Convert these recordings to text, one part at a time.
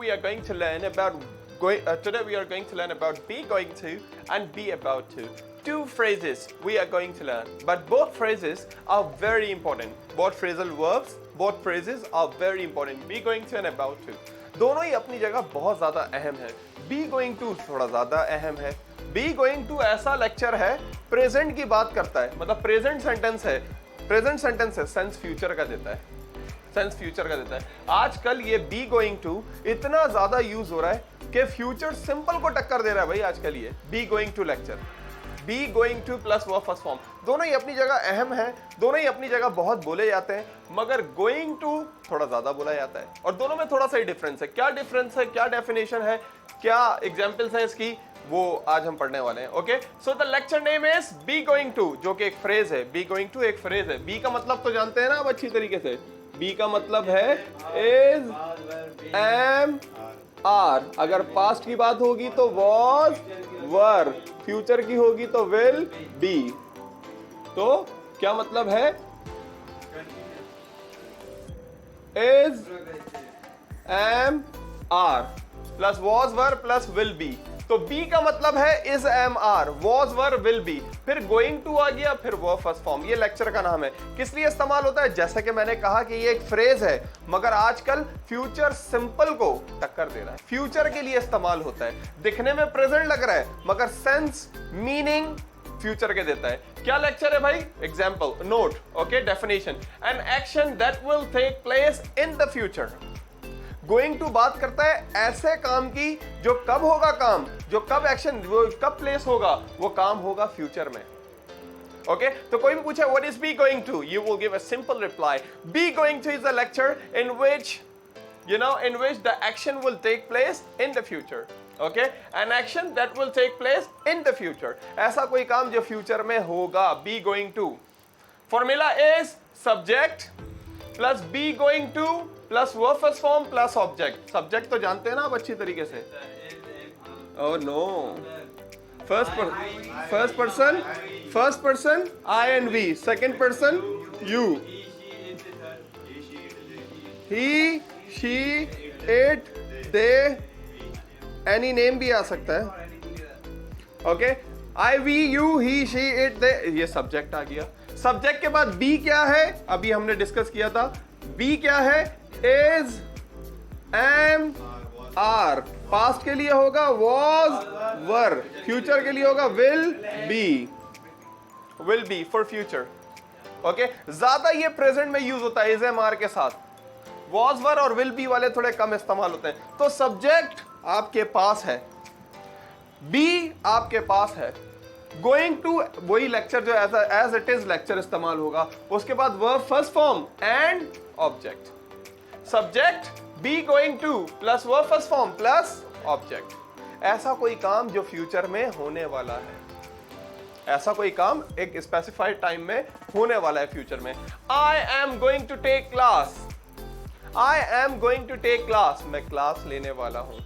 we are going to learn about today we are going to learn about be going to and be about to. Two phrases we are going to learn, but both phrases are very important. Both phrasal verbs, both phrases are very important. Be going to and about to. दोनों ही अपनी जगह बहुत ज़्यादा अहम है. Be going to थोड़ा ज़्यादा अहम है. Be going to ऐसा लेक्चर है, प्रेजेंट की बात करता है, मतलब प्रेजेंट सेंटेंस है. प्रेजेंट सेंटेंस है, सेंस फ्यूचर का देता है. सेंस फ्यूचर का देता है. आजकल ये बी गोइंग टू इतना ज्यादा यूज हो रहा है कि फ्यूचर सिंपल को टक्कर दे रहा है भाई. आजकल ये be going to lecture, be going to plus verb first form, दोनों ही अपनी जगह अहम है, दोनों ही अपनी जगह बहुत बोले जाते हैं, मगर गोइंग टू थोड़ा ज्यादा बोला जाता है. और दोनों में थोड़ा सा ही डिफरेंस है. क्या डिफरेंस है, क्या डेफिनेशन है, क्या एग्जाम्पल्स हैं इसकी, वो आज हम पढ़ने वाले हैं. Okay, so the lecture name is be going to, जो कि एक फ्रेज है. बी गोइंग टू एक फ्रेज है. बी का मतलब तो जानते हैं ना आप अच्छी तरीके से. बी का मतलब है इज, एम, आर. अगर पास्ट की बात होगी तो वॉज, वर. फ्यूचर की होगी तो विल, बी. तो क्या मतलब है? Is, am, are plus was, were plus will be. तो बी का मतलब है is, am, are, was, were, will be, फिर गोइंग टू आ गया, फिर वर्ब फर्स्ट फॉर्म. ये लेक्चर का नाम है. किस लिए इस्तेमाल होता है? जैसा कि मैंने कहा कि ये एक फ्रेज है, मगर आजकल फ्यूचर सिंपल को टक्कर दे रहा है. फ्यूचर के लिए इस्तेमाल होता है. दिखने में प्रेजेंट लग रहा है, मगर सेंस, मीनिंग फ्यूचर के देता है. क्या लेक्चर है भाई? Example, note. Okay, definition, an action that will take place in the future. Going to बात करता है ऐसे काम की जो कब होगा काम, जो कब एक्शन, वो कब प्लेस होगा, वो काम होगा फ्यूचर में. ओके, तो कोई भी पूछे what is be going to, you will give a simple reply. Be going to is a lecture in which in which the action will take place in the future. Okay, an action that will take place in the future. ऐसा कोई काम जो future में होगा. Be going to. Formula is subject plus be going to plus verb first form plus object. Subject तो जानते हैं ना आप अच्छी तरीके से. Oh no. First person I and we. Second person you. He, she, it, they, any name भी आ सकता है. Okay, I, we, you, he, she, it, they, ये सब्जेक्ट आ गया. सब्जेक्ट के बाद बी क्या है? अभी हमने डिस्कस किया था. बी क्या है? Is, am, are. पास्ट के लिए होगा वॉज, वर. फ्यूचर के लिए होगा will be for future. Okay, ज्यादा ये प्रेजेंट में यूज होता है इज, एम, आर के साथ. वॉज, वर और विल बी वाले थोड़े कम इस्तेमाल होते हैं. तो सब्जेक्ट आपके पास है, बी आपके पास है. गोइंग टू वही लेक्चर जो एज इट इज लेक्चर इस्तेमाल होगा. उसके बाद verb first form and object. Subject B going to plus verb first form plus object. ऐसा कोई काम जो फ्यूचर में होने वाला है. ऐसा कोई काम एक स्पेसिफाइड टाइम में होने वाला है फ्यूचर में. I am going to take class. I am going to take class. मैं क्लास लेने वाला हूँ.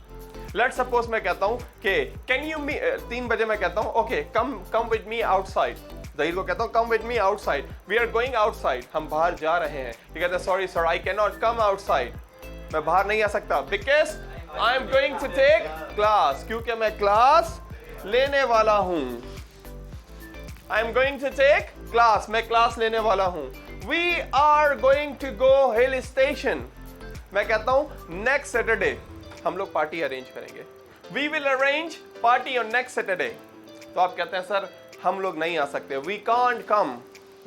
Let's suppose मैं कहता हूँ कि can you meet 3 बजे मैं कहता हूँ okay come with me outside. Zaheer को कहता हूँ come with me outside. We are going outside. हम बाहर जा रहे हैं. ये कहता है sorry sir I cannot come outside. मैं बाहर नहीं आ सकता because I am going to take class. क्योंकि मैं क्लास लेने वाला हूँ. I am going to take class. मैं क्लास लेने वाला हूँ. We are going to go hill station. मैं कहता हूं नेक्स्ट सैटरडे हम लोग पार्टी अरेंज करेंगे. We will arrange party on next Saturday. तो आप कहते हैं सर हम लोग नहीं आ सकते. We can't come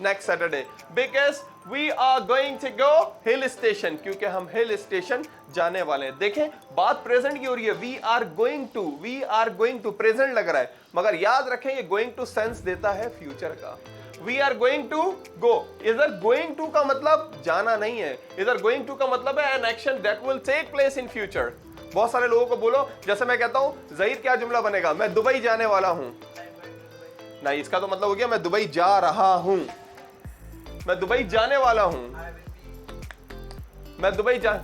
next Saturday because we are going to go hill station. क्योंकि हम हिल स्टेशन जाने वाले हैं. देखें बात प्रेजेंट की हो रही है. We are going to present लग रहा है, मगर याद रखें ये गोइंग टू सेंस देता है फ्यूचर का. We are going to go. इधर going to का मतलब जाना नहीं है. इधर going to का मतलब है an action that will take place in future. बहुत सारे लोगों को बोलो, जैसे मैं कहता हूं ज़हीर क्या जुमला बनेगा? मैं दुबई जाने वाला हूं. नहीं, इसका तो मतलब हो गया मैं दुबई जा रहा हूं. मैं दुबई जाने वाला हूं. मैं दुबई जा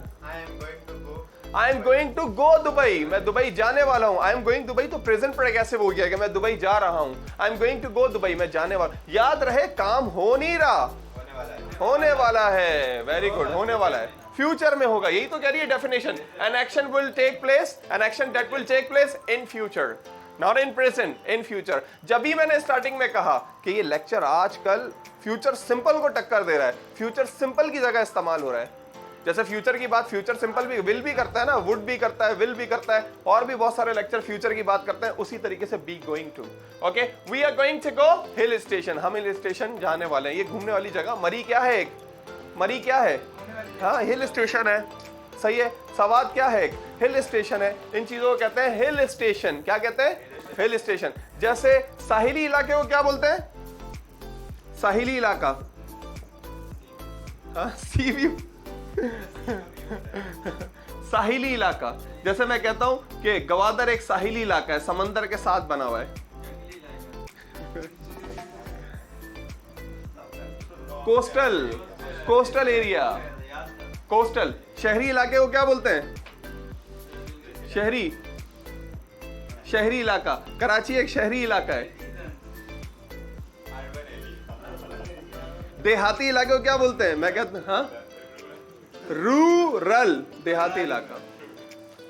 I am going to go Dubai. मैं दुबई जाने वाला हूँ. I am going दुबई तो प्रेजेंट प्रेगेसिव हो गया कि मैं दुबई जा रहा हूँ. I am going to go Dubai. मैं जाने वाला. याद रहे काम हो नहीं रहा, होने वाला है. वेरी गुड, होने वाला है. फ्यूचर में होगा, यही तो कह रही है definition. An action will take place, an action that will take place in future, not in present, in future. जब भी मैंने स्टार्टिंग में कहा कि ये लेक्चर आजकल फ्यूचर सिंपल को टक्कर दे रहा है, फ्यूचर सिंपल की जगह इस्तेमाल हो रहा है। जैसे फ्यूचर की बात फ्यूचर सिंपल भी, विल भी करता है ना, वुड भी करता है, विल भी करता है, और भी बहुत सारे लेक्चर फ्यूचर की बात करते हैं। उसी तरीके से be going to, okay, we are going to go hill station, हम हिल स्टेशन जाने वाले हैं। ये घूमने वाली जगह, मरी क्या है, एक मरी क्या है, हाँ हिल स्टेशन है, सही है। सवाद क्या है, एक हिल स्टेशन है। इन चीजों को कहते हैं हिल स्टेशन। क्या कहते हैं, हिल स्टेशन। जैसे साहिली इलाके को क्या बोलते हैं, साहिली इलाका, हाँ सी व्यू साहिली इलाका। जैसे मैं कहता हूं कि गवादर एक साहिली इलाका है, समंदर के साथ बना हुआ है। Coastal, coastal area, coastal. शहरी इलाके को क्या बोलते हैं, शहरी, शहरी इलाका। कराची एक शहरी इलाका है। देहाती इलाके को क्या बोलते हैं, मैं कहता हूं हाँ रूरल, देहाती इलाका,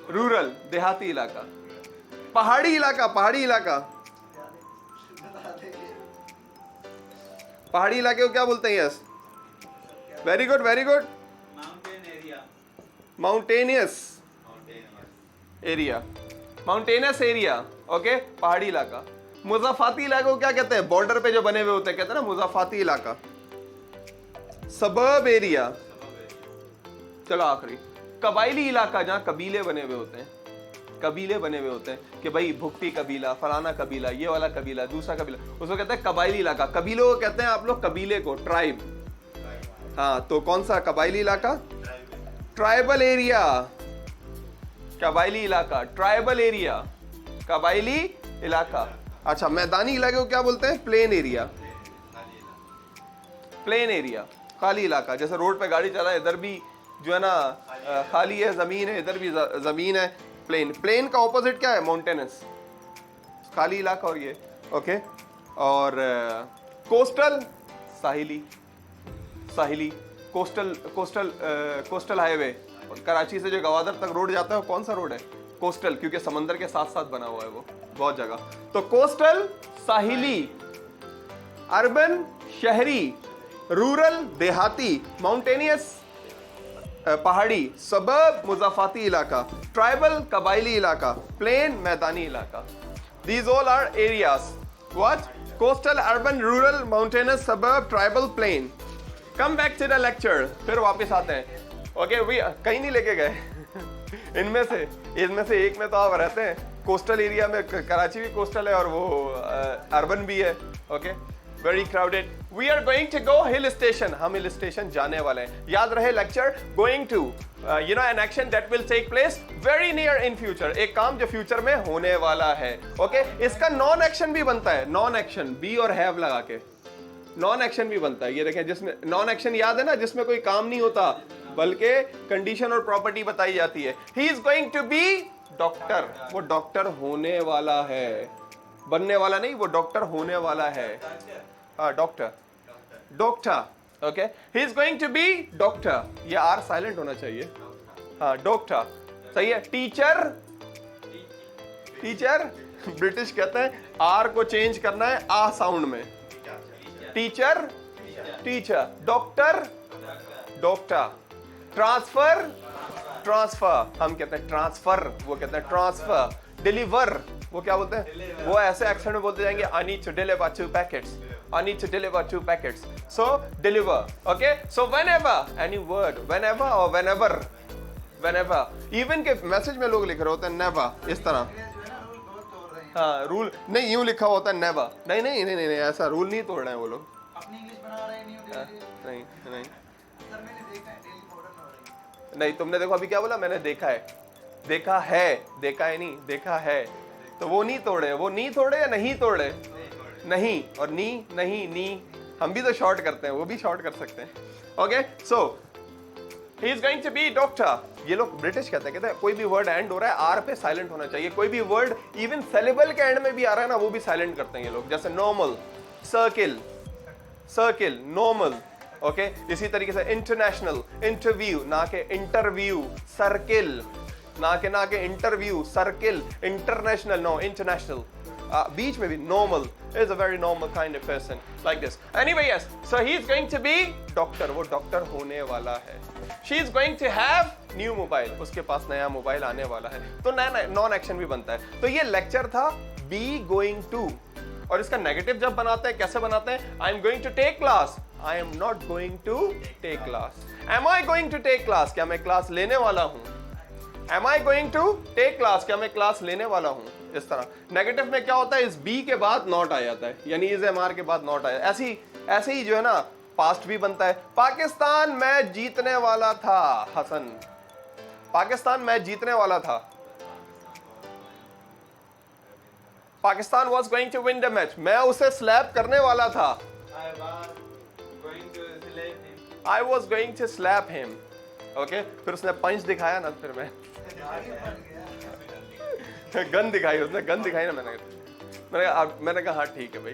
रूरल देहाती इलाका। पहाड़ी इलाका, पहाड़ी इलाका, पहाड़ी इलाके को क्या बोलते हैं, yes very good very good, mountainous area, mountainous area, okay, पहाड़ी इलाका। मुज़ाफ़ाती इलाके को क्या कहते हैं, बॉर्डर पे जो बने हुए होते हैं, कहते हैं ना मुज़ाफ़ाती इलाका। Suburb area. चलो आखिरी, कबाइली इलाका, जहां कबीले बने हुए होते हैं, कबीले बने हुए होते हैं कि भाई भुक्ती कबीला, फलाना कबीला, ये वाला कबीला, दूसरा कबीला, उसको कहते हैं कबाइली इलाका। कबीलों को कहते हैं आप लोग कबीले को, ट्राइब। हाँ, तो कौन सा कबाइली इलाका, ट्राइबल एरिया, कबाइली इलाका, ट्राइबल एरिया, कबाइली इलाका। अच्छा, मैदानी इलाके को क्या बोलते हैं, प्लेन एरिया, प्लेन एरिया, खाली इलाका। जैसे रोड पे गाड़ी चला, इधर भी जो है ना खाली है, जमीन है, इधर भी जमीन है, प्लेन। प्लेन का ऑपोजिट क्या है, माउंटेनस, खाली इलाका। और ये ओके, और कोस्टल, साहिली, साहिली, coastal, coastal, coastal highway. Karachi से जो गवादर तक रोड जाता है वो कौन सा रोड है, कोस्टल, क्योंकि समंदर के साथ साथ बना हुआ है वो बहुत जगह। तो कोस्टल, साहिली, अर्बन, शहरी, रूरल, देहाती, माउंटेनियस, पहाड़ी, सबर्ब, मुज़ाफ़ाती इलाका, ट्राइबल, कबाइली इलाका, प्लेन, मैदानी इलाका। These all are areas. What? Coastal, urban, rural, mountainous, suburb, tribal, plain. Come back to the lecture. फिर वापस आते हैं। Okay, कहीं नहीं लेके गए। इनमें से एक में तो आप रहते हैं, कोस्टल एरिया में। कराची भी कोस्टल है और वो अर्बन भी है। Okay, very crowded. We are going to go hill station, हम हिल स्टेशन जाने वाले हैं। याद रहे lecture, going to you know an action that will take place very near in future, एक काम जो फ्यूचर में होने वाला है। ओके, इसका नॉन एक्शन भी बनता है, नॉन एक्शन, बी और हैव लगा के नॉन एक्शन भी बनता है। ये देखें, जिसमें नॉन एक्शन याद है ना, जिसमें कोई काम नहीं होता बल्कि कंडीशन और प्रॉपर्टी बताई जाती है। He is going to be doctor, वो डॉक्टर होने वाला है, बनने वाला नहीं, वो डॉक्टर होने वाला है। Doctor, doctor, okay, he is going to be doctor, ये आर साइलेंट होना चाहिए। हाँ, डॉक्टर, सही है। टीचर, टीचर, ब्रिटिश कहते हैं आर को चेंज करना है आ साउंड में, teacher, teacher, doctor, doctor, transfer, transfer, हम कहते हैं ट्रांसफर, वो कहते हैं ट्रांसफर। डिलीवर, वो क्या बोलते हैं, वो ऐसे एक्सेंट में बोलते जाएंगे, I need to deliver 2 packets, I need to deliver 2 packets. So deliver. Okay. So whenever, any word, whenever or whenever, whenever. Even के मैसेज में लोग लिख रहे होते हैं never, इस तरह। हाँ, रूल नहीं, यूं लिखा होता है never। नहीं नहीं नहीं नहीं, ऐसा रूल नहीं तोड़ रहे हैं वो लोग। अपनी इंग्लिश बना रहे हैं, नहीं नहीं। सर मैंने देखा है, डेली पाउडर हो रही है। नहीं, तुमने देखो अभी क्या बोला, मैंने देखा है, देखा है, देखा है नहीं, देखा है। तो वो नहीं तोड़े, वो नहीं तोड़े या नहीं तोड़े, नहीं, और नी, नहीं, नी, हम भी तो शॉर्ट करते हैं, वो भी शॉर्ट कर सकते हैं। Okay, so he is going to be doctor. ये लोग ब्रिटिश कहते हैं कोई भी वर्ड एंड हो रहा है आर पे साइलेंट होना चाहिए। कोई भी वर्ड इवन सेलेबल के एंड में भी आ रहा है ना, वो भी साइलेंट करते हैं ये लोग। जैसे normal, circle, circle, normal, okay इसी तरीके से इंटरनेशनल, इंटरव्यू ना के इंटरव्यू, सर्किल ना के interview, circle, international no international, बीच में भी normal is a very normal kind of person like this. Anyway, yes, so he is going to be doctor, वो डॉक्टर होने वाला है. She is going to have new mobile, उसके पास नया mobile आने वाला है. तो नया नॉन एक्शन भी बनता है. तो ये लेक्चर था be going to, और इसका नेगेटिव जब बनाते हैं कैसे बनाते हैं? I am going to take class, I am not going to take class. Am I going to take class? क्या मैं क्लास लेने वाला हूँ? Am I going to take class? क्या मैं क्लास लेने वाला हूँ? इस तरह. नेगेटिव में क्या होता है? इस बी के बाद नॉट आ जाता है, यानी इज एम आर के बाद नॉट आया. ऐसे ही जो है ना पास्ट भी बनता है. पाकिस्तान मैच जीतने वाला था. हसन, पाकिस्तान मैच जीतने वाला था. Pakistan was going to win the match. मैं उसे स्लैप करने वाला था. I was going to slap him. Okay फिर उसने पंच दिखाया ना, फिर मैं गन दिखाई, उसने गन दिखाई ना, मैंने कहा हाँ ठीक है भाई.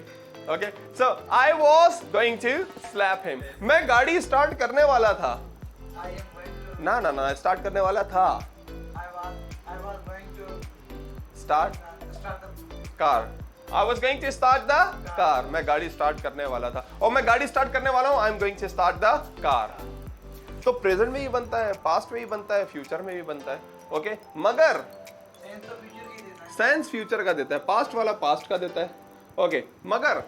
Okay so I was going to slap him. मैं गाड़ी स्टार्ट करने वाला था. ना स्टार्ट करने वाला था. Start car. I was going to start the car. मैं गाड़ी स्टार्ट करने वाला था, और मैं गाड़ी स्टार्ट करने वाला हूं. I am going to start the car. तो प्रेजेंट में भी बनता है, पास्ट में भी बनता है, फ्यूचर में भी बनता है. ओके मगर सेंस फ्यूचर का देता है, पास्ट वाला पास्ट का देता है. ओके मगर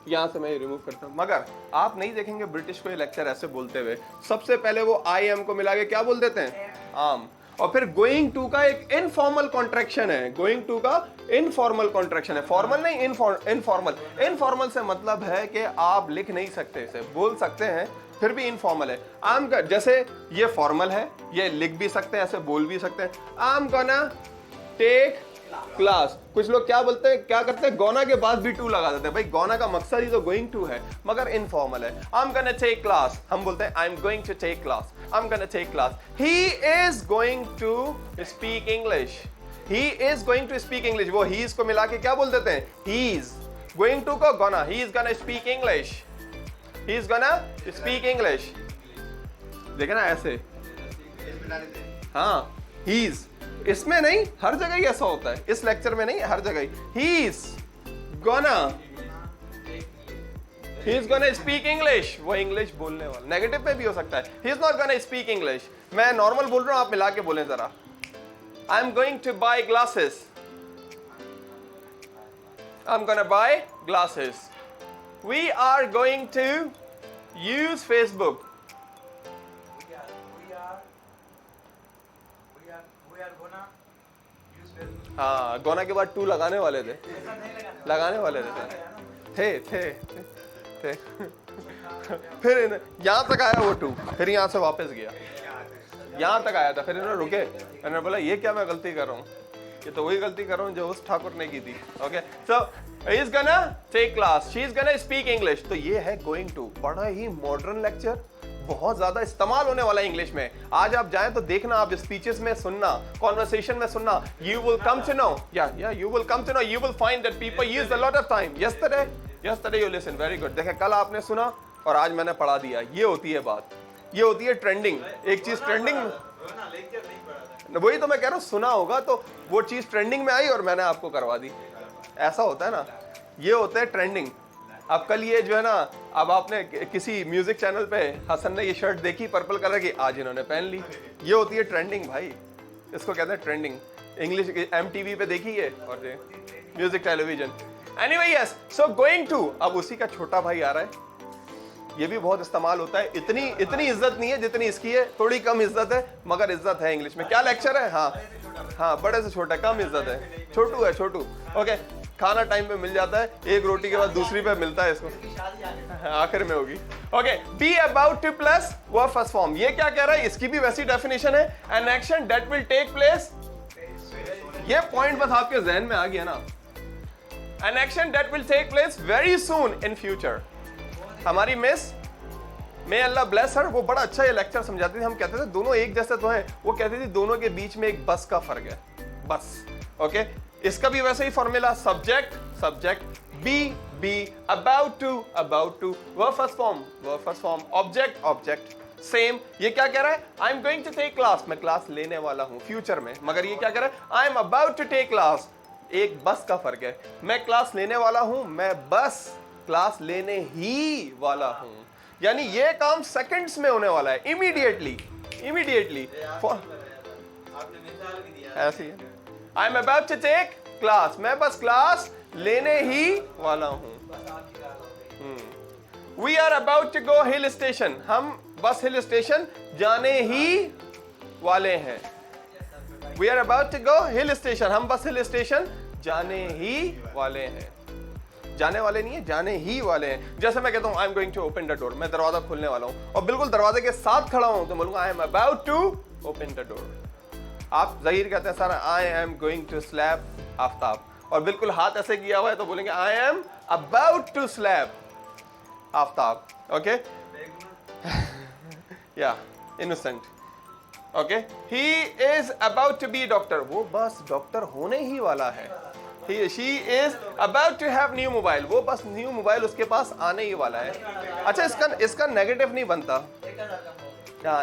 यहां से मैं रिमूव करता हूं. मगर आप नहीं देखेंगे ब्रिटिश को ये लेक्चर ऐसे बोलते हुए. सबसे पहले वो आई एम को मिला के क्या बोल देते हैं? आम. और फिर गोइंग टू का एक इनफॉर्मल कॉन्ट्रैक्शन है. गोइंग टू का इनफॉर्मल कॉन्ट्रैक्शन है, फॉर्मल नहीं, इनफॉर्मल. इनफॉर्मल से मतलब है कि आप लिख नहीं सकते, इसे बोल सकते हैं फिर भी इनफॉर्मल है. आम का जैसे ये फॉर्मल है, ये लिख भी सकते हैं, ऐसे बोल भी सकते हैं. आम गोना टेक क्लास. कुछ लोग क्या बोलते हैं, क्या करते हैं, गोना के बाद भी टू लगा देते हैं. भाई गोना का मकसद ही तो गोइंग टू है, मगर इनफॉर्मल है. I am gonna take class, हम बोलते हैं I am going to take class. I am gonna take class. He is going to speak English. He is going to speak English. वो he को मिला के क्या बोल देते हैं? He is. गोइंग टू को gonna. He is gonna speak English. He is gonna speak English. देखे ना ऐसे. हाँ he is. इसमें नहीं, हर जगह ही ऐसा होता है. इस लेक्चर में नहीं, हर जगह ही. He is gonna speak English. वो इंग्लिश बोलने वाला. नेगेटिव में भी हो सकता है. He is not gonna speak English. मैं नॉर्मल बोल रहा हूँ, आप मिला के बोलें जरा. I am going to buy glasses. I'm gonna buy glasses. We are going to use Facebook. We are gonna use Facebook. हाँ गोना के बाद टू लगाने वाले थे. लगाने वाले थे. फिर यहाँ तक आया वो टू, फिर यहाँ से वापस गया. यहाँ तक आया था, फिर इन्होंने रुके. इन्होंने बोला ये क्या मैं गलती कर रहा हूँ, ये तो वही गलती कर रहा हूँ जो उस ठाकुर ने की थी. Okay so he is gonna take class, she is gonna speak English. तो ये है going to. बड़ा ही मॉडर्न लेक्चर, बहुत ज्यादा इस्तेमाल होने वाला है इंग्लिश में. आज आप जाएं तो देखना, आप स्पीचेस में सुनना, कॉन्वर्सेशन में सुनना. You will come to know, you will come to know, you will find that people use a lot of time. Yesterday you listen, very good. देखें कल आपने सुना और आज मैंने पढ़ा दिया. ये होती है बात, ये होती है ट्रेंडिंग. एक चीज ट्रेंडिंग, वही तो मैं कह रहा हूँ, सुना होगा तो वो चीज ट्रेंडिंग में आई और मैंने आपको करवा दी. ऐसा होता है ना, ये होता है ट्रेंडिंग. अब कल ये जो है ना, अब आपने किसी म्यूजिक चैनल पे हसन ने ये शर्ट देखी पर्पल कलर की, आज इन्होंने पहन ली. ये होती है ट्रेंडिंग भाई, इसको कहते हैं ट्रेंडिंग. इंग्लिश MTV पे देखी है, और ये music television. Anyway yes, so going to. अब उसी का छोटा भाई आ रहा है, ये भी बहुत इस्तेमाल होता है. इतनी इज्जत नहीं है जितनी इसकी है, थोड़ी कम इज्जत है, मगर इज्जत है इंग्लिश में. क्या लेक्चर है? हाँ बड़े से छोटा, कम इज्जत है. छोटू है, छोटू. ओके खाना टाइम पे मिल जाता है, एक रोटी के बाद दूसरी पे मिलता है इसको, आखिर में होगी. Okay be about to plus verb first form. ये क्या कह रहा है? इसकी भी वैसी डेफिनेशन है, an action that will take place. ये पॉइंट बस आपके जहन में आ गया ना. An action that will take place very soon in future. हमारी मिस मे अल्लाह ब्लेस हर, वो बड़ा अच्छा ये लेक्चर समझाती थी. हम कहते थे दोनों एक जैसे तो हैं, वो कहती थी दोनों के बीच में एक बस का फर्क है, बस. ओके इसका भी वैसे ही formula, subject B be about to verb first form object same. ये क्या कह रहा है? I am going to take class, मैं क्लास लेने वाला हूं फ्यूचर में, मगर ये क्या कह रहा है? I am about to take class. एक बस का फर्क है, मैं क्लास लेने वाला हूं, मैं बस क्लास लेने ही वाला हूं। यानी ये काम सेकंड्स में होने वाला है, इमीडिएटली आपने मिसाल भी दिया ऐसे ही I am about to take class, मैं बस क्लास लेने ही वाला हूं। बस आपकी गाल हो गई we are about to go hill station, हम बस हिल स्टेशन जाने ही वाले हैं। We are about to go hill station, हम बस हिल स्टेशन जाने ही वाले हैं। जाने वाले नहीं है, जाने ही वाले हैं। जैसे मैं कहता हूं I am going to open the door, मैं दरवाजा खोलने वाला हूं और बिल्कुल दरवाजे के साथ खड़ा हूं तो बोलूंगा I am about to open the door. आप ज़हीर कहते हैं sir I am going to slap Aftab, और बिल्कुल हाथ ऐसे किया हुआ है तो बोलेंगे I am about to slap Aftab. Okay, या innocent. Okay, he is about to be doctor, वो बस डॉक्टर होने ही वाला है। She is about to have new mobile, वो बस न्यू मोबाइल उसके पास आने ही वाला है। अच्छा, इसका नेगेटिव नहीं बनता।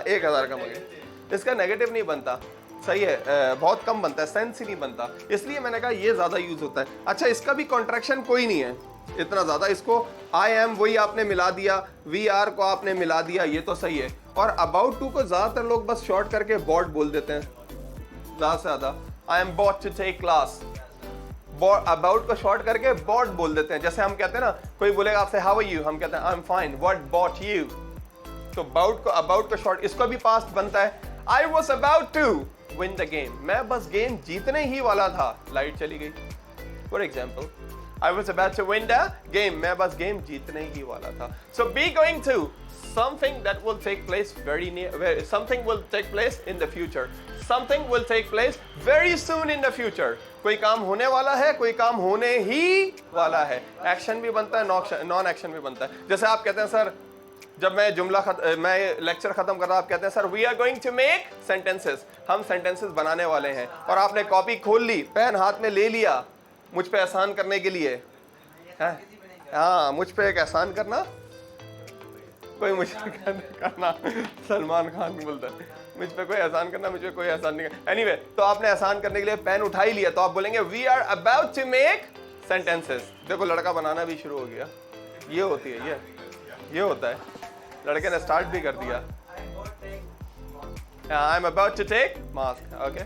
1000 कम हो गया, इसका नेगेटिव नहीं बनता। सही है, बहुत कम बनता है, सेंस ही नहीं बनता, इसलिए मैंने कहा ये ज्यादा यूज होता है। अच्छा, इसका भी कॉन्ट्रैक्शन कोई नहीं है इतना ज्यादा, इसको आई एम वही आपने मिला दिया, वी आर को आपने मिला दिया, ये तो सही है। और अबाउट टू को ज्यादातर लोग बस शॉर्ट करके बॉट बोल देते हैं, ज्यादा से ज्यादा I am bout to take class, about को शॉर्ट करके बॉट बोल देते हैं। जैसे हम कहते हैं ना, कोई बोलेगा आपसे हाउ आर यू, हम कहते हैं I am fine, what bout you. तो अबाउट को शॉर्ट, इसको भी पास्ट बनता है, I was about to win the game, मैं बस गेम जीतने ही वाला था, लाइट चली गई। For example, I was about to win the game, मैं बस गेम जीतने ही वाला था। So be going to something that will take place very near, something will take place in the future, something will take place very soon in the future। कोई काम होने वाला है, कोई काम होने ही वाला है। एक्शन भी बनता है, नॉन एक्शन भी बनता है। जैसे आप कहते हैं सर, जब मैं लेक्चर खत्म कर रहा, आप कहते हैं sir we are going to make sentences, हम सेंटेंसेस बनाने वाले हैं, और आपने कॉपी खोल ली, पेन हाथ में ले लिया मुझ पे एहसान करने के लिए। हाँ, मुझ पे एक एहसान करना, कोई मुझ पे करना, सलमान खान बोलता है मुझ पे कोई एहसान करना, मुझ पे कोई एहसान नहीं करना। एनीवे, तो आपने एहसान करने के लिए पेन उठा ही लिया, तो आप बोलेंगे we are about to make sentences. देखो, लड़का बनाना भी शुरू हो गया, ये होती है, ये होता है, लड़के ने स्टार्ट भी कर दिया। I am about to take mask, okay,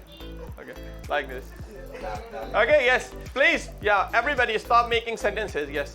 like this. Okay, yes, please, yeah, everybody stop making sentences, yes.